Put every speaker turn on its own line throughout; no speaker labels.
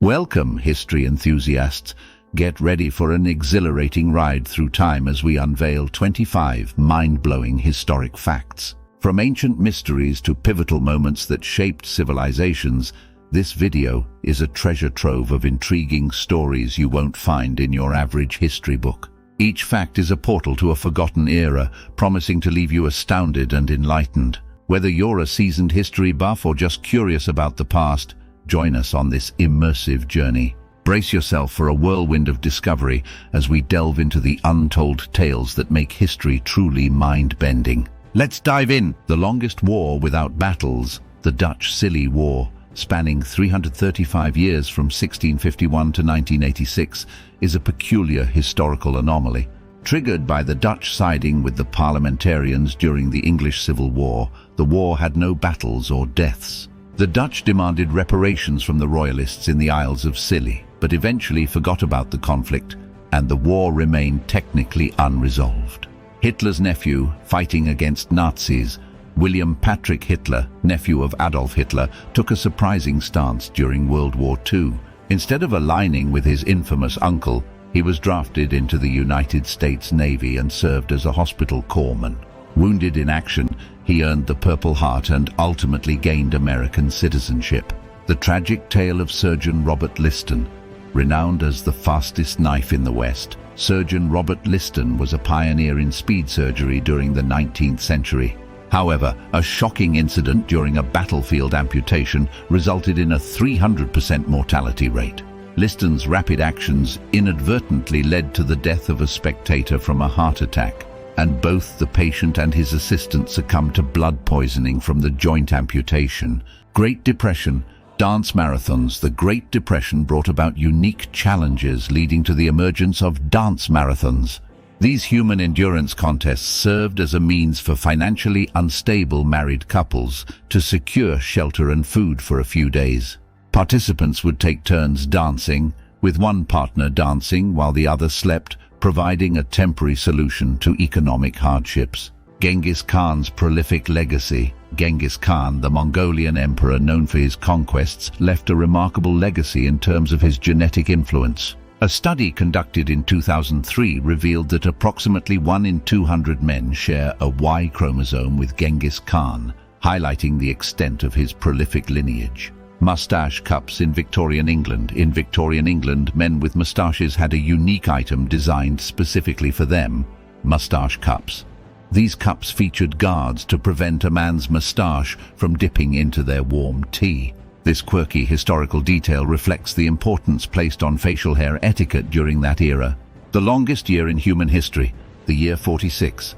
Welcome, history enthusiasts. Get ready for an exhilarating ride through time as we unveil 25 mind-blowing historic facts. From ancient mysteries to pivotal moments that shaped civilizations, this video is a treasure trove of intriguing stories you won't find in your average history book. Each fact is a portal to a forgotten era, promising to leave you astounded and enlightened. Whether you're a seasoned history buff or just curious about the past, join us on this immersive journey. Brace yourself for a whirlwind of discovery as we delve into the untold tales that make history truly mind-bending. Let's dive in. The longest war without battles, the Dutch Scilly War, spanning 335 years from 1651 to 1986, is a peculiar historical anomaly. Triggered by the Dutch siding with the parliamentarians during the English Civil War, the war had no battles or deaths. The Dutch demanded reparations from the royalists in the Isles of Scilly, but eventually forgot about the conflict, and the war remained technically unresolved. Hitler's nephew, fighting against Nazis, William Patrick Hitler, nephew of Adolf Hitler, took a surprising stance during World War II. Instead of aligning with his infamous uncle, he was drafted into the United States Navy and served as a hospital corpsman. Wounded in action, he earned the Purple Heart and ultimately gained American citizenship. The tragic tale of Surgeon Robert Liston. Renowned as the fastest knife in the West, Surgeon Robert Liston was a pioneer in speed surgery during the 19th century. However, a shocking incident during a battlefield amputation resulted in a 300% mortality rate. Liston's rapid actions inadvertently led to the death of a spectator from a heart attack, and both the patient and his assistant succumbed to blood poisoning from the joint amputation. Great Depression. Dance marathons. The Great Depression brought about unique challenges, leading to the emergence of dance marathons. These human endurance contests served as a means for financially unstable married couples to secure shelter and food for a few days. Participants would take turns dancing, with one partner dancing while the other slept, providing a temporary solution to economic hardships. Genghis Khan's prolific legacy. Genghis Khan, the Mongolian emperor known for his conquests, left a remarkable legacy in terms of his genetic influence. A study conducted in 2003 revealed that approximately 1 in 200 men share a Y chromosome with Genghis Khan, highlighting the extent of his prolific lineage. Mustache cups in Victorian England. In Victorian England, men with moustaches had a unique item designed specifically for them: moustache cups. These cups featured guards to prevent a man's moustache from dipping into their warm tea. This quirky historical detail reflects the importance placed on facial hair etiquette during that era. The longest year in human history, the year 46.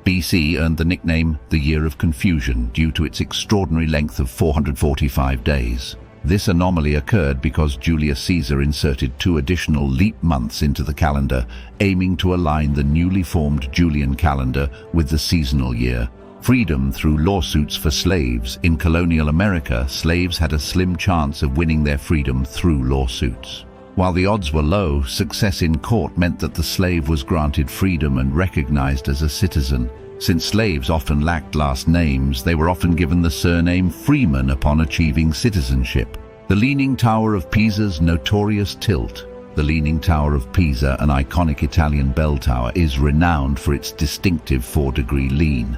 BC earned the nickname the Year of Confusion due to its extraordinary length of 445 days. This anomaly occurred because Julius Caesar inserted 2 additional leap months into the calendar, aiming to align the newly formed Julian calendar with the seasonal year. Freedom through lawsuits for slaves. In colonial America, slaves had a slim chance of winning their freedom through lawsuits. While the odds were low, success in court meant that the slave was granted freedom and recognized as a citizen. Since slaves often lacked last names, they were often given the surname Freeman upon achieving citizenship. The Leaning Tower of Pisa's notorious tilt. The Leaning Tower of Pisa, an iconic Italian bell tower, is renowned for its distinctive 4-degree lean.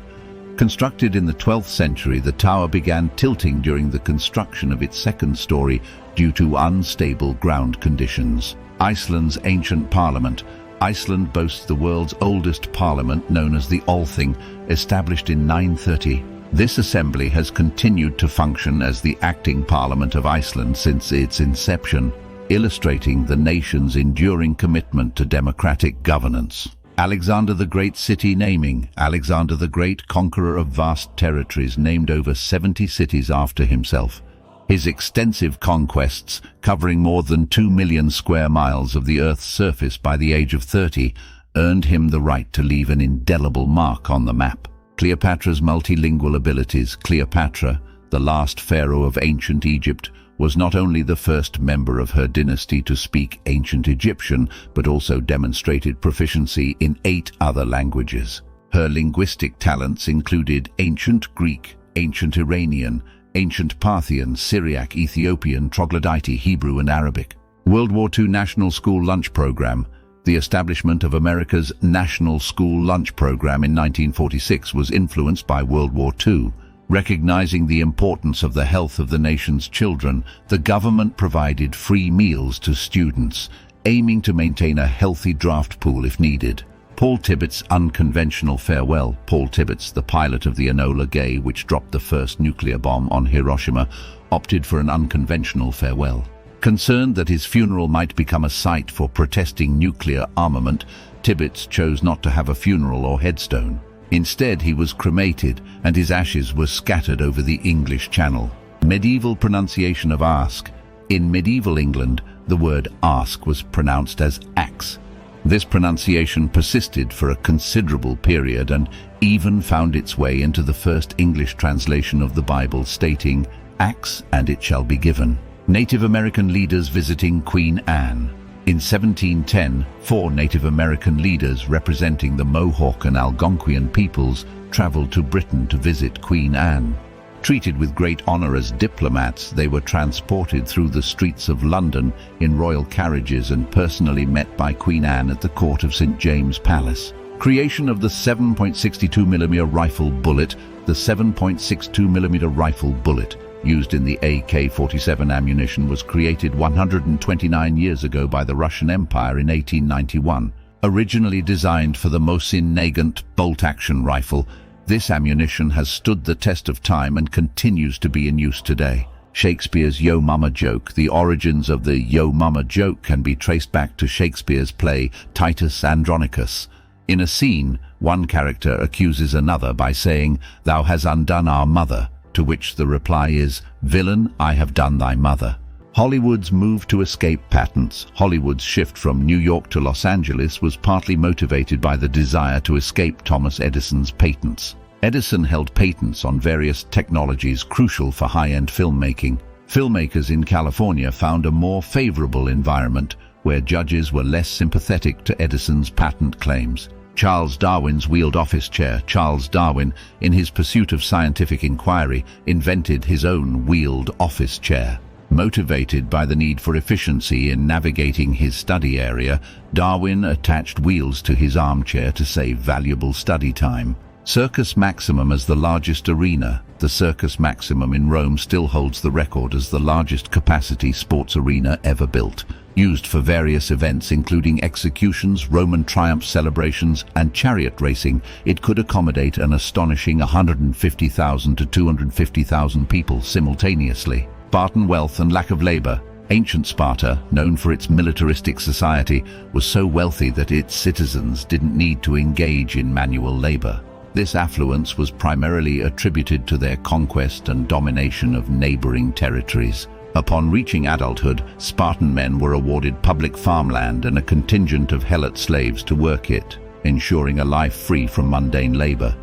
Constructed in the 12th century, the tower began tilting during the construction of its second story due to unstable ground conditions. Iceland's ancient parliament. Iceland boasts the world's oldest parliament, known as the Althing, established in 930. This assembly has continued to function as the acting parliament of Iceland since its inception, illustrating the nation's enduring commitment to democratic governance. Alexander the Great city naming. Alexander the Great, conqueror of vast territories, named over 70 cities after himself. His extensive conquests, covering more than 2 million square miles of the Earth's surface by the age of 30, earned him the right to leave an indelible mark on the map. Cleopatra's multilingual abilities. Cleopatra, the last pharaoh of ancient Egypt, was not only the first member of her dynasty to speak ancient Egyptian, but also demonstrated proficiency in 8 other languages. Her linguistic talents included ancient Greek, ancient Iranian, ancient Parthian, Syriac, Ethiopian, Troglodyte, Hebrew and Arabic. World War II National School Lunch Program. The establishment of America's National School Lunch Program in 1946 was influenced by World War II. Recognizing the importance of the health of the nation's children, the government provided free meals to students, aiming to maintain a healthy draft pool if needed. Paul Tibbets' unconventional farewell. Paul Tibbets, the pilot of the Enola Gay, which dropped the first nuclear bomb on Hiroshima, opted for an unconventional farewell. Concerned that his funeral might become a site for protesting nuclear armament, Tibbets chose not to have a funeral or headstone. Instead, he was cremated, and his ashes were scattered over the English Channel. Medieval pronunciation of ask. In medieval England, the word ask was pronounced as axe. This pronunciation persisted for a considerable period and even found its way into the first English translation of the Bible, stating, "Axe, and it shall be given." Native American leaders visiting Queen Anne. In 1710, 4 Native American leaders representing the Mohawk and Algonquian peoples traveled to Britain to visit Queen Anne. Treated with great honor as diplomats, they were transported through the streets of London in royal carriages and personally met by Queen Anne at the court of St. James Palace. Creation of the 7.62mm rifle bullet. The 7.62mm rifle bullet, used in the AK-47 ammunition, was created 129 years ago by the Russian Empire in 1891. Originally designed for the Mosin Nagant bolt-action rifle, this ammunition has stood the test of time and continues to be in use today. Shakespeare's Yo Mama joke. The origins of the Yo Mama joke can be traced back to Shakespeare's play Titus Andronicus. In a scene, one character accuses another by saying, "Thou hast undone our mother," to which the reply is, "Villain, I have done thy mother." Hollywood's move to escape patents. Hollywood's shift from New York to Los Angeles was partly motivated by the desire to escape Thomas Edison's patents. Edison held patents on various technologies crucial for high-end filmmaking. Filmmakers in California found a more favorable environment where judges were less sympathetic to Edison's patent claims. Charles Darwin's wheeled office chair. Charles Darwin, in his pursuit of scientific inquiry, invented his own wheeled office chair. Motivated by the need for efficiency in navigating his study area, Darwin attached wheels to his armchair to save valuable study time. Circus Maximum as the largest arena. The Circus Maximum in Rome still holds the record as the largest capacity sports arena ever built. Used for various events including executions, Roman triumph celebrations, and chariot racing, it could accommodate an astonishing 150,000 to 250,000 people simultaneously. Spartan wealth and lack of labor. Ancient Sparta, known for its militaristic society, was so wealthy that its citizens didn't need to engage in manual labor. This affluence was primarily attributed to their conquest and domination of neighboring territories. Upon reaching adulthood, Spartan men were awarded public farmland and a contingent of helot slaves to work it, ensuring a life free from mundane labor.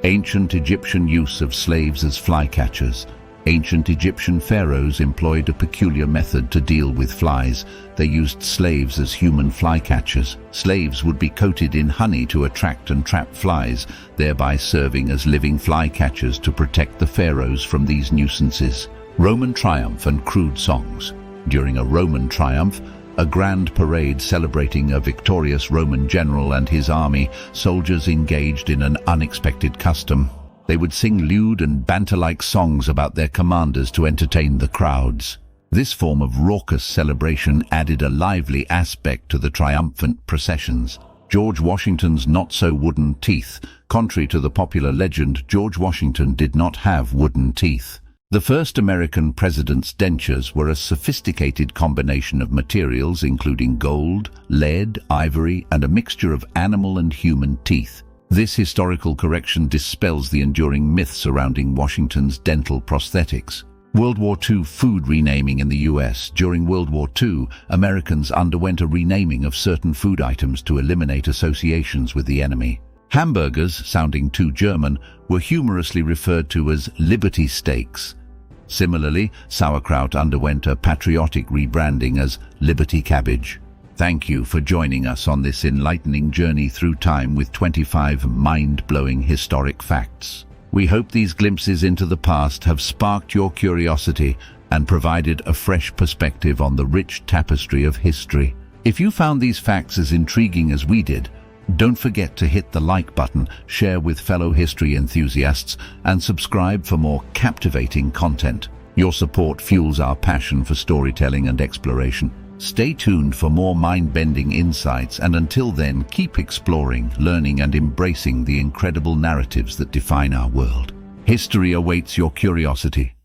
Ancient Egyptian use of slaves as flycatchers. Ancient Egyptian pharaohs employed a peculiar method to deal with flies. They used slaves as human flycatchers. Slaves would be coated in honey to attract and trap flies, thereby serving as living flycatchers to protect the pharaohs from these nuisances. Roman triumph and crude songs. During a Roman triumph, a grand parade celebrating a victorious Roman general and his army, soldiers engaged in an unexpected custom. They would sing lewd and banter-like songs about their commanders to entertain the crowds. This form of raucous celebration added a lively aspect to the triumphant processions. George Washington's not-so-wooden teeth. Contrary to the popular legend, George Washington did not have wooden teeth. The first American president's dentures were a sophisticated combination of materials including gold, lead, ivory, and a mixture of animal and human teeth. This historical correction dispels the enduring myth surrounding Washington's dental prosthetics. World War II food renaming in the US. During World War II, Americans underwent a renaming of certain food items to eliminate associations with the enemy. Hamburgers, sounding too German, were humorously referred to as Liberty Steaks. Similarly, sauerkraut underwent a patriotic rebranding as Liberty Cabbage. Thank you for joining us on this enlightening journey through time with 25 mind-blowing historic facts. We hope these glimpses into the past have sparked your curiosity and provided a fresh perspective on the rich tapestry of history. If you found these facts as intriguing as we did, don't forget to hit the like button, share with fellow history enthusiasts, and subscribe for more captivating content. Your support fuels our passion for storytelling and exploration. Stay tuned for more mind-bending insights, and until then, keep exploring, learning, and embracing the incredible narratives that define our world. History awaits your curiosity.